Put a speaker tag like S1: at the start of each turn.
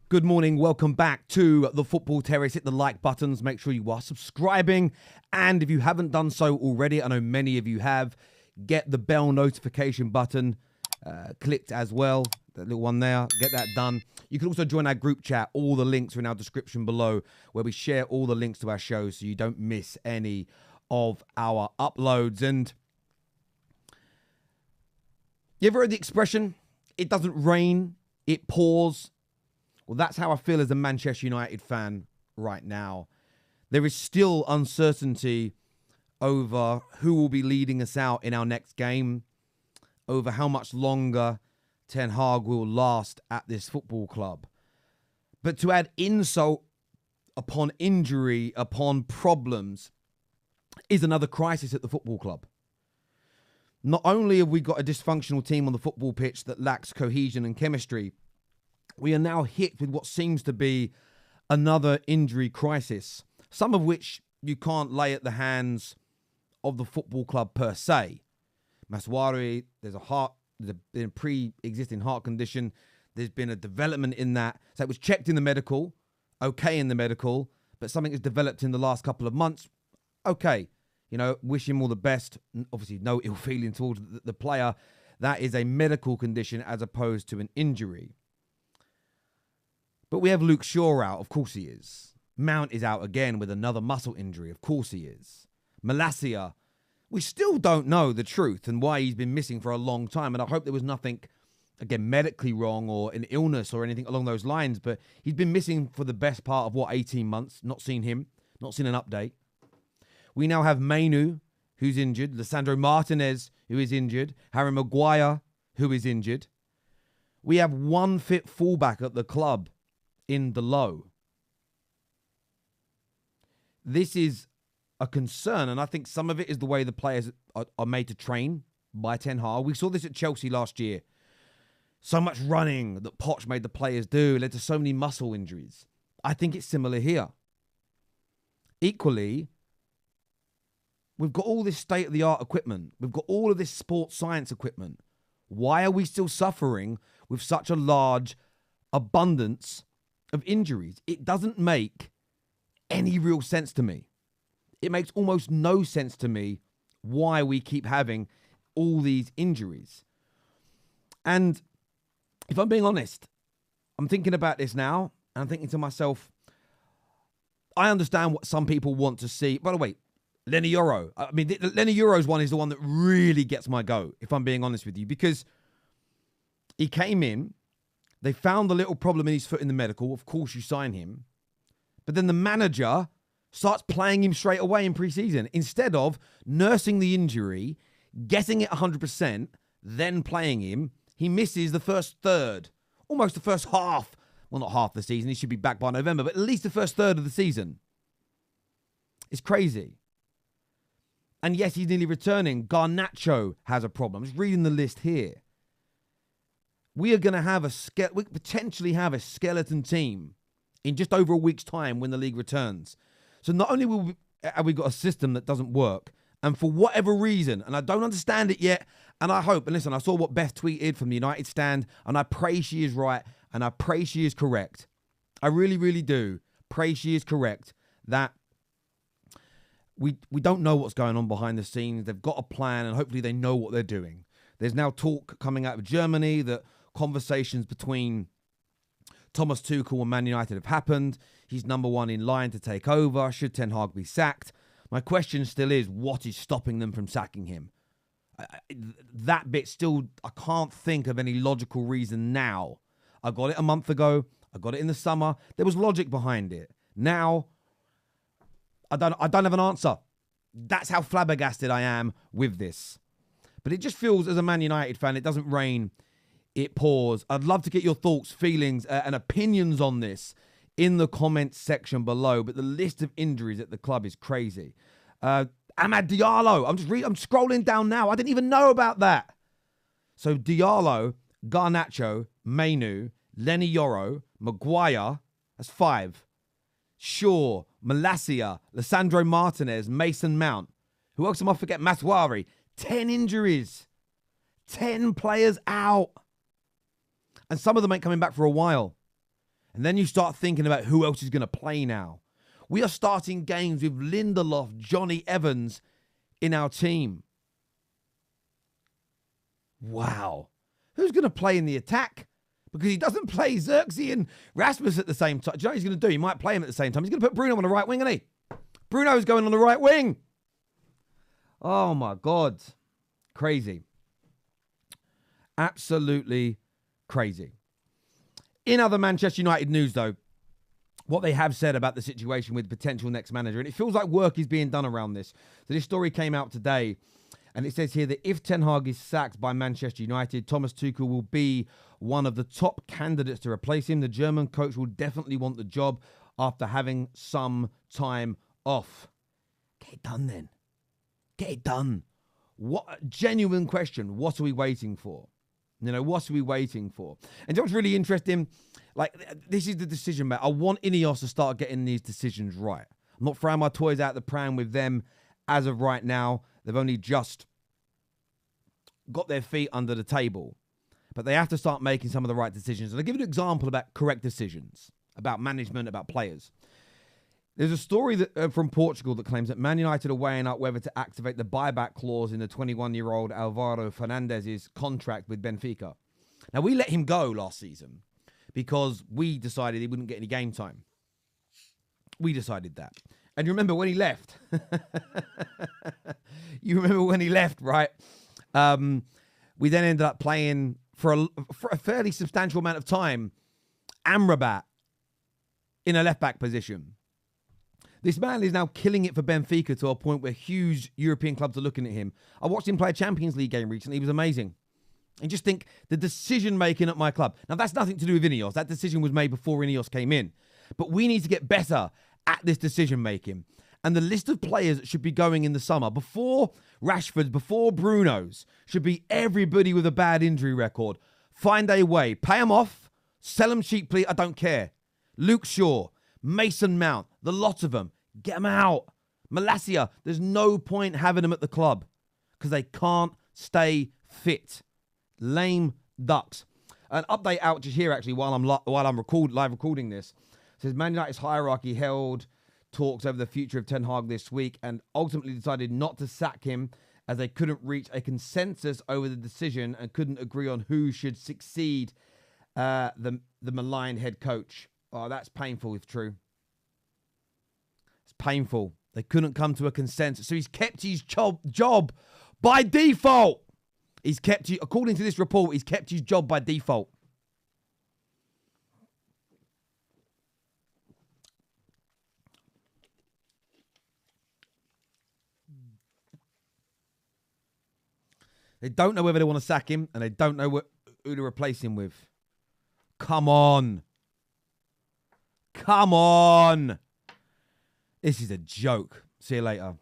S1: Good morning. Welcome back to the Football Terrace. Hit the like buttons. Make sure you are subscribing. And if you haven't done so already, I know many of you have, get the bell notification button clicked as well. That little one there. Get that done. You can also join our group chat. All the links are in our description below, where we share all the links to our shows so you don't miss any of our uploads. And you ever heard the expression, it doesn't rain, it pours? Well, that's how I feel as a Manchester United fan right now. There is still uncertainty over who will be leading us out in our next game, over how much longer Ten Hag will last at this football club. But to add insult upon injury, upon problems, is another crisis at the football club. Not only have we got a dysfunctional team on the football pitch that lacks cohesion and chemistry, we are now hit with what seems to be another injury crisis, some of which you can't lay at the hands of the football club per se. Maswari, there's been a pre-existing heart condition. There's been a development in that. So it was checked in the medical, okay in the medical, but something has developed in the last couple of months. Okay, wish him all the best. Obviously, no ill feeling towards the player. That is a medical condition as opposed to an injury. But we have Luke Shaw out. Of course he is. Mount is out again with another muscle injury. Of course he is. Malacia, we still don't know the truth and why he's been missing for a long time. And I hope there was nothing, again, medically wrong or an illness or anything along those lines. But he's been missing for the best part of, 18 months. Not seen him. Not seen an update. We now have Mainu, who's injured. Lisandro Martinez, who is injured. Harry Maguire, who is injured. We have one fit fullback at the club in the low. This is a concern, and I think some of it is the way the players are made to train by Ten Hag. We saw this at Chelsea last year. So much running that Poch made the players do led to so many muscle injuries. I think it's similar here. Equally, we've got all this state-of-the-art equipment. We've got all of this sports science equipment. Why are we still suffering with such a large abundance of injuries? It doesn't make any real sense to me. It makes almost no sense to me why we keep having all these injuries. And if I'm being honest, I'm thinking about this now, and I'm thinking to myself, I understand what some people want to see. By the way, Lenny Yoro. I mean, Lenny Yoro's one is the one that really gets my goat, if I'm being honest with you, because he came in, they found the little problem in his foot in the medical. Of course, you sign him. But then the manager starts playing him straight away in pre-season. Instead of nursing the injury, getting it 100%, then playing him, he misses the first third. Almost the first half. Well, not half the season. He should be back by November. But at least the first third of the season. It's crazy. And yes, he's nearly returning. Garnacho has a problem. I'm just reading the list here. We are going to have we potentially have a skeleton team in just over a week's time when the league returns. So not only have we got a system that doesn't work, and for whatever reason, and I don't understand it yet, and I hope, and listen, I saw what Beth tweeted from the United stand, and I pray she is right, and I pray she is correct. I really, really do pray she is correct, that we don't know what's going on behind the scenes. They've got a plan, and hopefully they know what they're doing. There's now talk coming out of Germany that conversations between Thomas Tuchel and Man United have happened. He's number one in line to take over. Should Ten Hag be sacked? My question still is, what is stopping them from sacking him? That bit still, I can't think of any logical reason now. I got it a month ago. I got it in the summer. There was logic behind it. Now, I don't have an answer. That's how flabbergasted I am with this. But it just feels, as a Man United fan, it doesn't rain, it pours. I'd love to get your thoughts, feelings, and opinions on this in the comments section below. But the list of injuries at the club is crazy. Amad Diallo. I'm scrolling down now. I didn't even know about that. So Diallo, Garnacho, Mainu, Lenny Yoro, Maguire. That's 5. Shaw, Malacia, Lisandro Martinez, Mason Mount. Who else am I forget? Maswari. 10 injuries. 10 players out. And some of them ain't coming back for a while. And then you start thinking about who else is going to play now. We are starting games with Lindelof, Johnny Evans in our team. Wow. Who's going to play in the attack? Because he doesn't play Xerxes and Rasmus at the same time. Do you know what he's going to do? He might play him at the same time. He's going to put Bruno on the right wing, isn't he? Bruno's going on the right wing. Oh, my God. Crazy. Absolutely crazy. In other Manchester United news, though, what they have said about the situation with potential next manager, and it feels like work is being done around this. So this story came out today, and it says here that if Ten Hag is sacked by Manchester United, Thomas Tuchel will be one of the top candidates to replace him. The German coach will definitely want the job after having some time off. Get it done then. Get it done. What genuine question. What are we waiting for? You know, what are we waiting for? And you know what's really interesting? Like, this is the decision, mate. I want Ineos to start getting these decisions right. I'm not throwing my toys out the pram with them as of right now. They've only just got their feet under the table. But they have to start making some of the right decisions. And I'll give you an example about correct decisions, about management, about players. There's a story that, from Portugal that claims that Man United are weighing up whether to activate the buyback clause in the 21-year-old Alvaro Fernandez's contract with Benfica. Now, we let him go last season because we decided he wouldn't get any game time. We decided that. And you remember when he left? Right? We then ended up playing for a fairly substantial amount of time Amrabat in a left-back position. This man is now killing it for Benfica to a point where huge European clubs are looking at him. I watched him play a Champions League game recently. He was amazing. And just think, the decision-making at my club. Now, that's nothing to do with Ineos. That decision was made before Ineos came in. But we need to get better at this decision-making. And the list of players that should be going in the summer, before Rashford, before Bruno's, should be everybody with a bad injury record. Find a way. Pay them off. Sell them cheaply. I don't care. Luke Shaw, Mason Mount, the lot of them. Get them out. Malacia, there's no point having them at the club because they can't stay fit. Lame ducks. An update out just here, actually, while I'm live recording this. It says Man United's hierarchy held talks over the future of Ten Hag this week and ultimately decided not to sack him as they couldn't reach a consensus over the decision and couldn't agree on who should succeed the maligned head coach. Oh, that's painful if true. It's painful. They couldn't come to a consensus. So he's kept his job by default. According to this report, he's kept his job by default. They don't know whether they want to sack him, and they don't know who to replace him with. Come on. Come on. This is a joke. See you later.